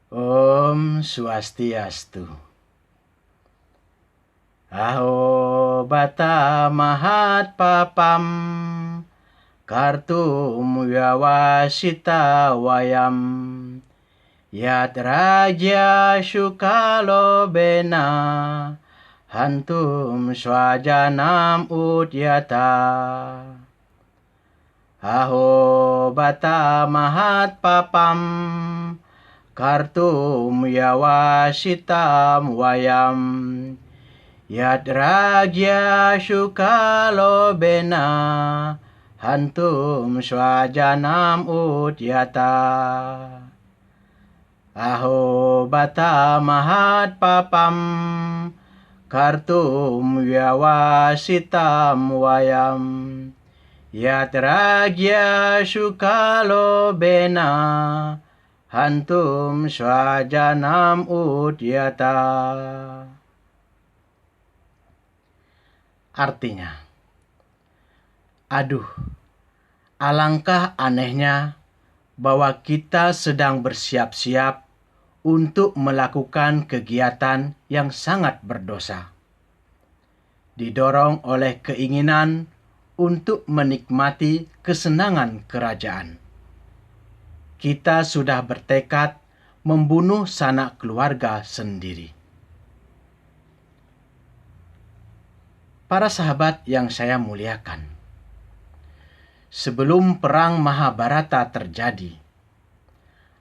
Om Swastiastu. Aho bata mahat papam kartum yawasita wayam yat raja shukalo bena hantum swajanam udyata. Aho bata mahat papam kartum yawasitam wayam yad ragya shukalo bena hantum swajanam udyata. Aho bata mahat papam kartum yawasitam wayam yat ragya shukalo bena hantum swajanam udyata. Artinya, aduh, alangkah anehnya bahwa kita sedang bersiap-siap untuk melakukan kegiatan yang sangat berdosa. Didorong oleh keinginan untuk menikmati kesenangan kerajaan. Kita sudah bertekad membunuh sanak keluarga sendiri. Para sahabat yang saya muliakan, sebelum perang Mahabharata terjadi,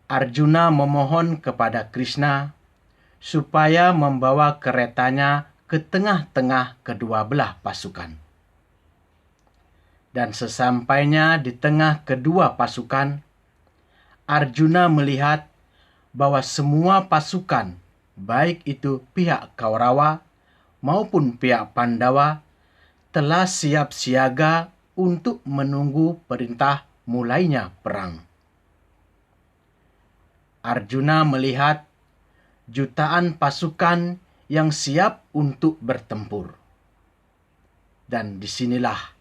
Arjuna memohon kepada Krishna supaya membawa keretanya ke tengah-tengah kedua belah pasukan. Dan sesampainya di tengah kedua pasukan, Arjuna melihat bahwa semua pasukan, baik itu pihak Kaurawa maupun pihak Pandawa, telah siap siaga untuk menunggu perintah mulainya perang. Arjuna melihat jutaan pasukan yang siap untuk bertempur. Dan disinilah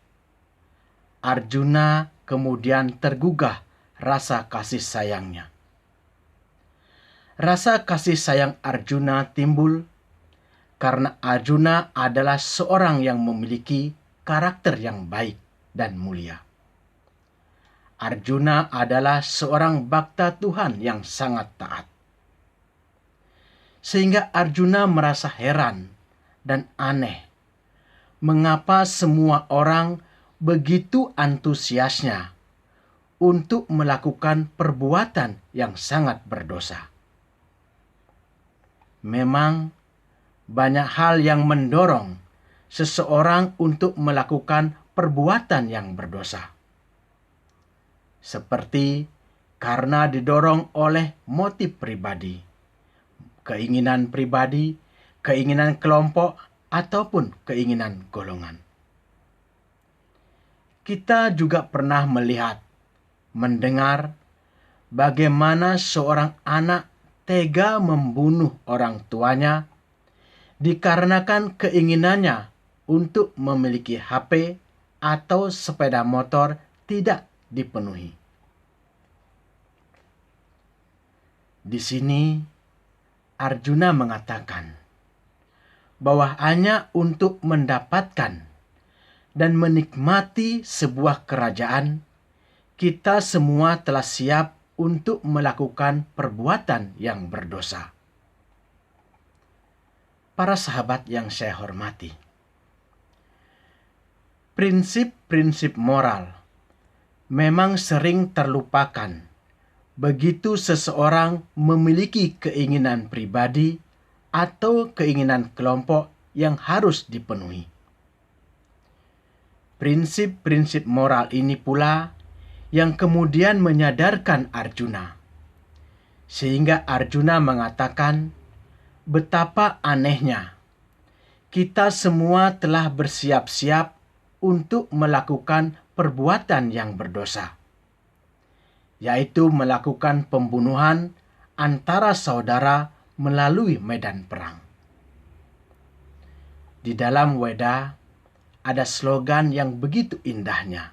Arjuna kemudian tergugah rasa kasih sayangnya. Rasa kasih sayang Arjuna timbul karena Arjuna adalah seorang yang memiliki karakter yang baik dan mulia. Arjuna adalah seorang bakta Tuhan yang sangat taat. Sehingga Arjuna merasa heran dan aneh mengapa semua orang begitu antusiasnya untuk melakukan perbuatan yang sangat berdosa. Memang banyak hal yang mendorong seseorang untuk melakukan perbuatan yang berdosa. Seperti karena didorong oleh motif pribadi, keinginan pribadi, keinginan kelompok, ataupun keinginan golongan. Kita juga pernah melihat, mendengar bagaimana seorang anak tega membunuh orang tuanya dikarenakan keinginannya untuk memiliki HP atau sepeda motor tidak dipenuhi. Di sini Arjuna mengatakan bahwa hanya untuk mendapatkan dan menikmati sebuah kerajaan, kita semua telah siap untuk melakukan perbuatan yang berdosa. Para sahabat yang saya hormati, prinsip-prinsip moral memang sering terlupakan begitu seseorang memiliki keinginan pribadi atau keinginan kelompok yang harus dipenuhi. Prinsip-prinsip moral ini pula yang kemudian menyadarkan Arjuna, sehingga Arjuna mengatakan betapa anehnya kita semua telah bersiap-siap untuk melakukan perbuatan yang berdosa, yaitu melakukan pembunuhan antara saudara melalui medan perang. Di dalam Weda ada slogan yang begitu indahnya,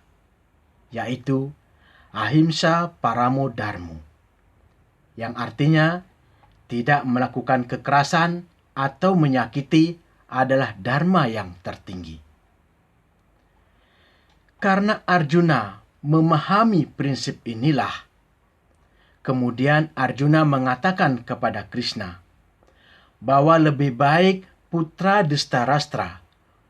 yaitu Ahimsa Paramo Dharma, yang artinya tidak melakukan kekerasan atau menyakiti adalah dharma yang tertinggi. Karena Arjuna memahami prinsip inilah, kemudian Arjuna mengatakan kepada Krishna bahwa lebih baik putra Dhritarashtra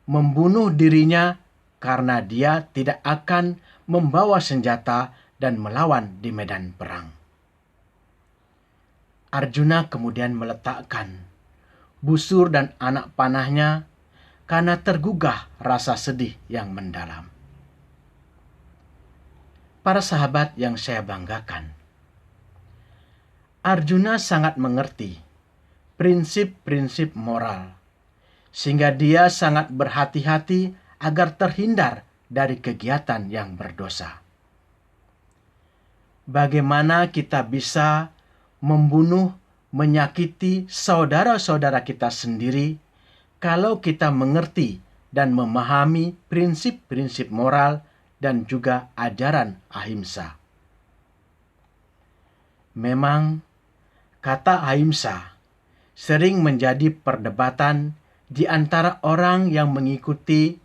membunuh dirinya karena dia tidak akan membawa senjata dan melawan di medan perang. Arjuna kemudian meletakkan busur dan anak panahnya karena tergugah rasa sedih yang mendalam. Para sahabat yang saya banggakan, Arjuna sangat mengerti prinsip-prinsip moral, sehingga dia sangat berhati-hati agar terhindar dari kegiatan yang berdosa. Bagaimana kita bisa membunuh, menyakiti saudara-saudara kita sendiri kalau kita mengerti dan memahami prinsip-prinsip moral dan juga ajaran ahimsa? Memang kata ahimsa sering menjadi perdebatan di antara orang yang mengikuti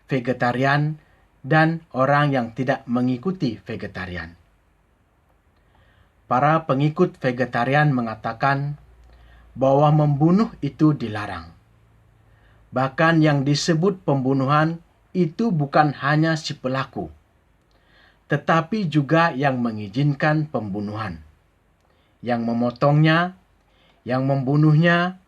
vegetarian dan orang yang tidak mengikuti vegetarian. Para pengikut vegetarian mengatakan bahwa membunuh itu dilarang. Bahkan yang disebut pembunuhan itu bukan hanya si pelaku, tetapi juga yang mengizinkan pembunuhan, yang memotongnya, yang membunuhnya,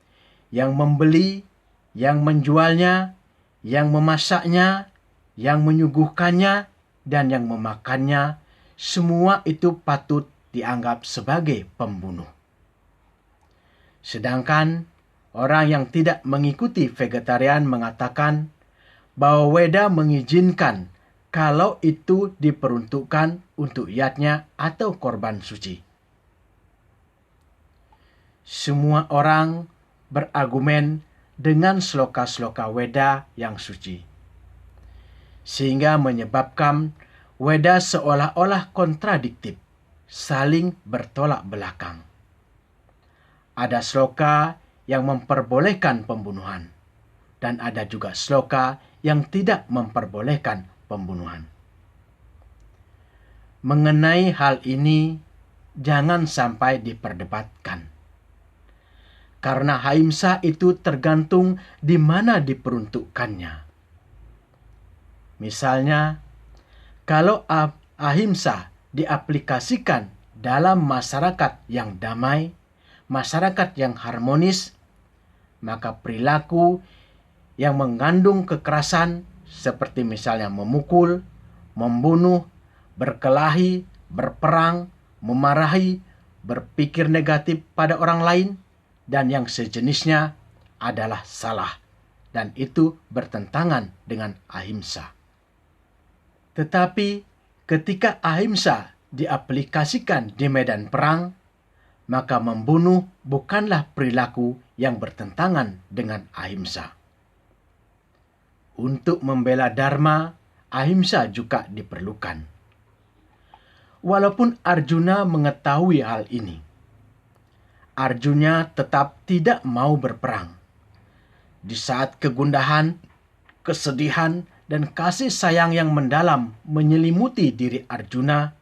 yang membeli, yang menjualnya, yang memasaknya, yang menyuguhkannya, dan yang memakannya. Semua itu patut dianggap sebagai pembunuh. Sedangkan orang yang tidak mengikuti vegetarian mengatakan bahwa Weda mengizinkan kalau itu diperuntukkan untuk yatnya atau korban suci. Semua orang berargumen dengan sloka-sloka Weda yang suci, sehingga menyebabkan Weda seolah-olah kontradiktif, saling bertolak belakang. Ada sloka yang memperbolehkan pembunuhan, dan ada juga sloka yang tidak memperbolehkan pembunuhan. Mengenai hal ini, jangan sampai diperdebatkan. Karena ahimsa itu tergantung di mana diperuntukkannya. Misalnya, kalau ahimsa diaplikasikan dalam masyarakat yang damai, masyarakat yang harmonis, maka perilaku yang mengandung kekerasan seperti misalnya memukul, membunuh, berkelahi, berperang, memarahi, berpikir negatif pada orang lain, dan yang sejenisnya adalah salah, dan itu bertentangan dengan ahimsa. Tetapi ketika ahimsa diaplikasikan di medan perang, maka membunuh bukanlah perilaku yang bertentangan dengan ahimsa. Untuk membela dharma, ahimsa juga diperlukan. Walaupun Arjuna mengetahui hal ini, Arjuna tetap tidak mau berperang. Di saat kegundahan, kesedihan, dan kasih sayang yang mendalam menyelimuti diri Arjuna,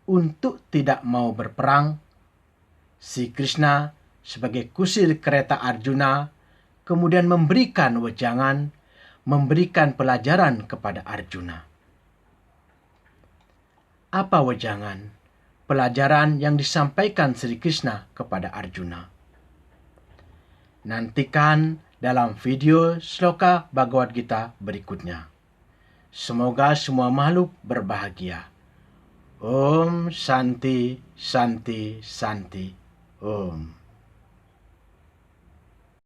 untuk tidak mau berperang, si Krishna sebagai kusir kereta Arjuna kemudian memberikan wejangan, memberikan pelajaran kepada Arjuna. Apa wejangan? Pelajaran yang disampaikan Sri Krishna kepada Arjuna. Nantikan dalam video Sloka Bhagavad Gita berikutnya. Semoga semua makhluk berbahagia. Om Shanti Shanti Shanti Om.